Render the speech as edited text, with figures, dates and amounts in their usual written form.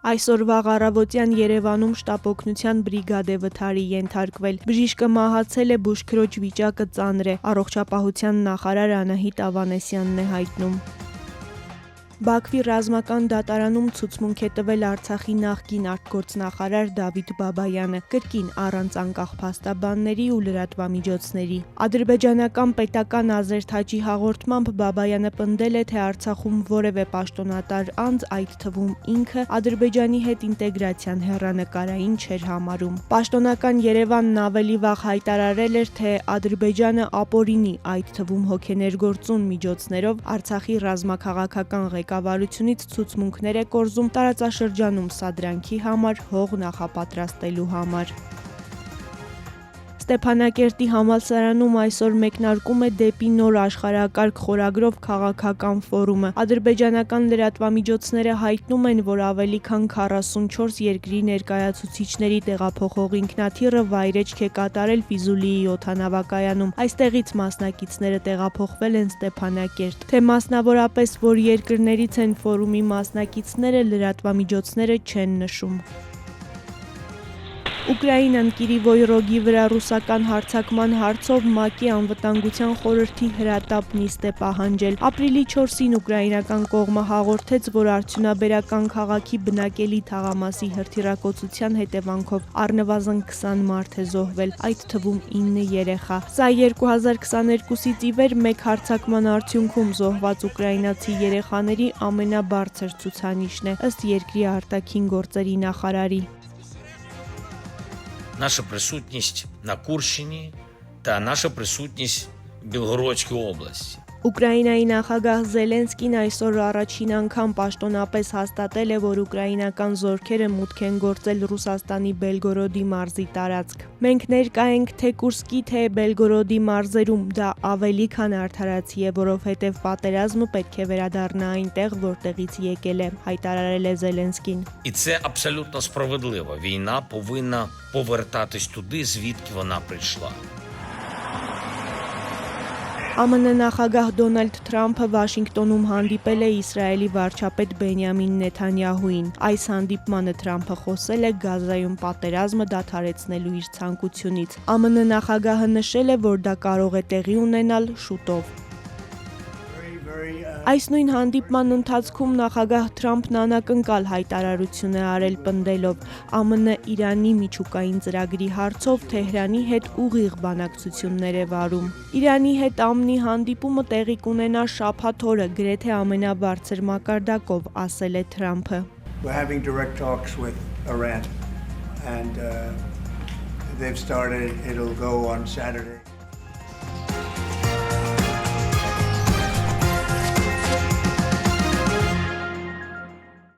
Այսօր վաղ առավոտյան Երևանում շտապօգնության բրիգադ է վթարի ենթարկվել։ Բժիշկը մահացել է, բուժքրոջ վիճակը ծանր է, առողջապահության նախարար Անահիտ Ավանեսյանն է հայտնում։ Բաքվի ռազմական դատարանում ցուցմունք է տվել Արցախի նախկին արտգործնախարար Դավիթ Բաբայանը, կրկին առանց անկախ փաստաբանների ու լրատվամիջոցների։ Ադրբեջանական պետական ազերթաճի հաղորդմամբ Բաբայանը պնդել է, թե Արցախում որևէ պաշտոնատար անձ, այդ թվում ինքը, Ադրբեջանի հետ ինտեգրացիան հեռանկարային չէր համարում։ Պաշտոնական Երևանն ավելի վաղ հայտարարել էր, թե Ադրբեջանը ապօրինի, այդ թվում հոգեներգործուն միջոցներով Արցախի ռազմաքաղաքական ղեկավարությունից ցուցմունքներ է կորզում տարածաշրջանում սադրանքի համար, հող նախապատրաստելու համար։ Ստեփանակերտի համալսարանում այսօր մեկնարկում է դեպի նոր աշխարհակարգ խորագրով քաղաքական ֆորումը։ Ադրբեջանական լրատվամիջոցները հայտնում են, որ ավելի քան 44 երկրի ներկայացուցիչների տեղափոխող ինքնաթիռը վայրեջք է կատարել Ֆիզուլիի օդանավակայանում։ Այստեղից մասնակիցները տեղափոխվել են Ստեփանակերտ։ Թե մասնավորապես որ երկրներից են ֆորումի մասնակիցները, լրատվամիջոցները չեն նշում։ Ուկրաինան Կիրիվոյ ռոգի վրա ռուսական հարձակման հարցով ՄԱԿ-ի անվտանգության խորհրդի հրատապ նիստ է պահանջել։ Ապրիլի 4-ին ուկրաինական կողմը հաղորդեց, որ արդյունաբերական քաղաքի բնակելի թաղամասի հրթիռակոծության հետևանքով առնվազն 20 մարդ է զոհվել, այդ թվում 9 երեխա։ Սա 2022-ից ի վեր մեկ հարձակման արդյունքում զոհված ուկրաինացի երեխաների ամենաբարձր ցուցանիշն է, ըստ երկրի արտաքին գործերի նախարարի։ Наша присутність на Курщині та наша присутність в Білгородській області. Ուկրաինայի նախագահ Զելենսկին այսօր առաջին անգամ պաշտոնապես հաստատել է, որ ուկրաինական զորքերը մուտք են գործել Ռուսաստանի Բելգորոդի մարզի տարածք։ Մենք ներկա ենք թե Կուրսկի, թե Բելգորոդի մարզերում, դա ավելի քան արդարացի է, որովհետև պատերազմը պետք է վերադառնա այնտեղ, որտեղից եկել է, հայտարարել է Զելենսկին։ І це абсолютно справедливо. Війна повинна повертатись туди, звідки вона прийшла. ԱՄՆ նախագահ Դոնալդ Թրամփը Վաշինգտոնում հանդիպել է Իսրայելի վարչապետ Բենյամին Նեթանյահուին։ Այս հանդիպմանը Թրամփը խոսել է Գազայում պատերազմը դադարեցնելու իր ցանկությունից։ ԱՄՆ նախագահը նշել է, որ դա կարող է տեղի ունենալ շուտով։ Այս նույն հանդիպման ընթացքում նախագահ Թրամփն անակնկալ հայտարարություն է արել, պնդելով ԱՄՆ-Իրանի միջուկային ծրագրի հարցով Թեհրանի հետ ուղիղ բանակցություններ է վարում։ Իրանի հետ ԱՄՆ-ի հանդիպումը տեղի կունենա շաբաթ օրը, գրեթե ամենաբարձր մակարդակով, ասել է Թրամփը։ We're having direct talks with Iran and they've started, it'll go on Saturday.